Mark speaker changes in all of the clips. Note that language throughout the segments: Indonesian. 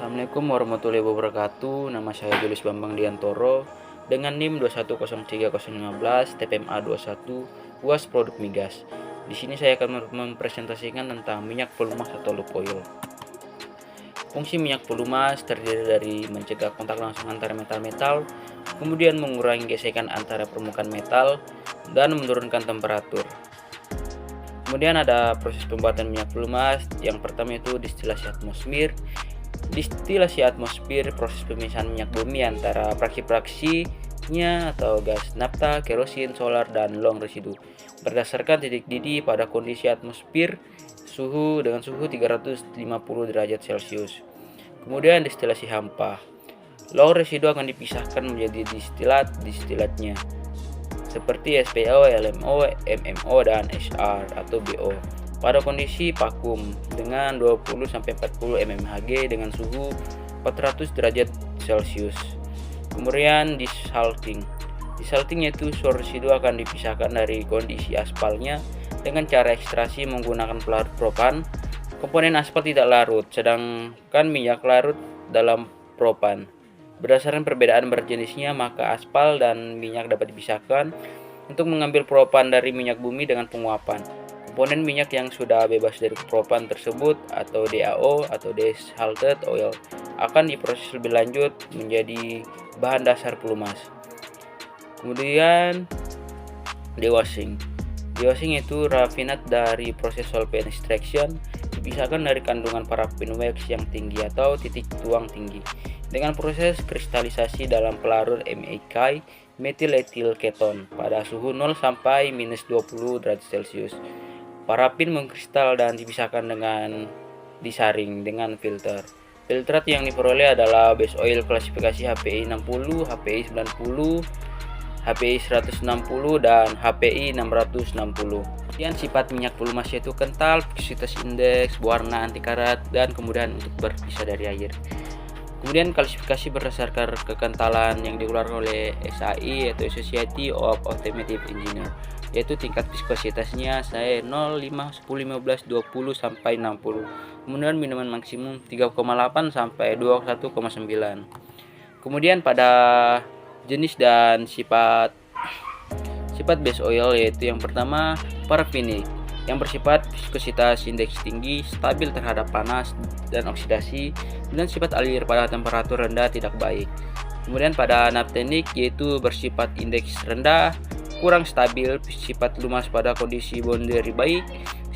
Speaker 1: Assalamualaikum warahmatullahi wabarakatuh. Nama saya Julius Bambang Diantoro dengan NIM 2103015 TPMA 21 UAS Produk Migas. Di sini saya akan mempresentasikan tentang minyak pelumas atau lube oil. Fungsi minyak pelumas terdiri dari mencegah kontak langsung antara metal-metal, kemudian mengurangi gesekan antara permukaan metal, dan menurunkan temperatur. Kemudian ada proses pembuatan minyak pelumas. Yang pertama itu distilasi atmosfer. Distilasi atmosfer proses pemisahan minyak bumi antara fraksi-fraksinya atau gas nafta, kerosin, solar, dan long residu berdasarkan titik didih pada kondisi atmosfer dengan suhu 350 derajat Celcius. Kemudian distilasi hampa. Long residu akan dipisahkan menjadi distilatnya seperti SPO, LMO, MMO, dan SR atau BO pada kondisi vakum dengan 20-40 mmHg dengan suhu 400 derajat Celcius. Kemudian desalting. Desalting yaitu residu akan dipisahkan dari kondisi aspalnya dengan cara ekstraksi menggunakan pelarut propan. Komponen aspal tidak larut, sedangkan minyak larut dalam propan. Berdasarkan perbedaan berjenisnya, maka aspal dan minyak dapat dipisahkan untuk mengambil propan dari minyak bumi dengan penguapan. Komponen minyak yang sudah bebas dari propan tersebut atau DAO atau desalted oil akan diproses lebih lanjut menjadi bahan dasar pelumas. Kemudian dewashing. Dewashing itu raffinat dari proses solvent extraction, dipisahkan dari kandungan parafin wax yang tinggi atau titik tuang tinggi dengan proses kristalisasi dalam pelarut MEK methyl ethyl keton pada suhu 0 sampai -20 derajat Celcius. Parafin mengkristal dan dipisahkan dengan disaring dengan filter. Filtrat yang diperoleh adalah base oil klasifikasi HPI 60, HPI 90, HPI 160, dan HPI 660. Kemudian sifat minyak pelumas yaitu kental, viscositas indeks, warna anti karat, dan kemudian untuk berpisah dari air. Kemudian klasifikasi berdasarkan kekentalan yang dikeluarkan oleh SAI yaitu Society of Automotive Engineer, yaitu tingkat viskositasnya saya 0, 5, 10, 15, 20 sampai 60. Kemudian minuman maksimum 3,8 sampai 21,9. Kemudian pada jenis dan sifat base oil yaitu yang pertama paraffinic yang bersifat viskositas indeks tinggi, stabil terhadap panas dan oksidasi, dan sifat alir pada temperatur rendah tidak baik. Kemudian pada naphtenic yaitu bersifat indeks rendah, kurang stabil, sifat lumas pada kondisi boundary baik,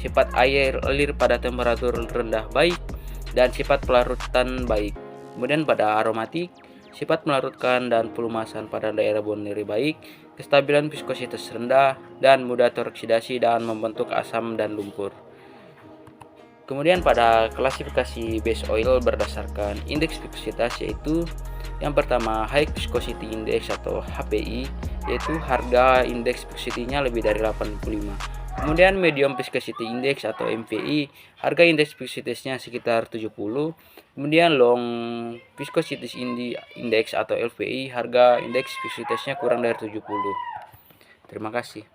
Speaker 1: sifat alir pada temperatur rendah baik, dan sifat pelarutan baik. Kemudian pada aromatik, sifat melarutkan dan pelumasan pada daerah boundary baik, kestabilan viskositas rendah, dan mudah teroksidasi dan membentuk asam dan lumpur. Kemudian pada klasifikasi base oil berdasarkan indeks viskositas yaitu yang pertama high viscosity index atau HVI, yaitu harga indeks viskosity-nya lebih dari 85. Kemudian medium viscosity index atau MVI, harga indeks viskositasnya sekitar 70. Kemudian long viscosity index atau LVI, harga indeks viskositasnya kurang dari 70. Terima kasih.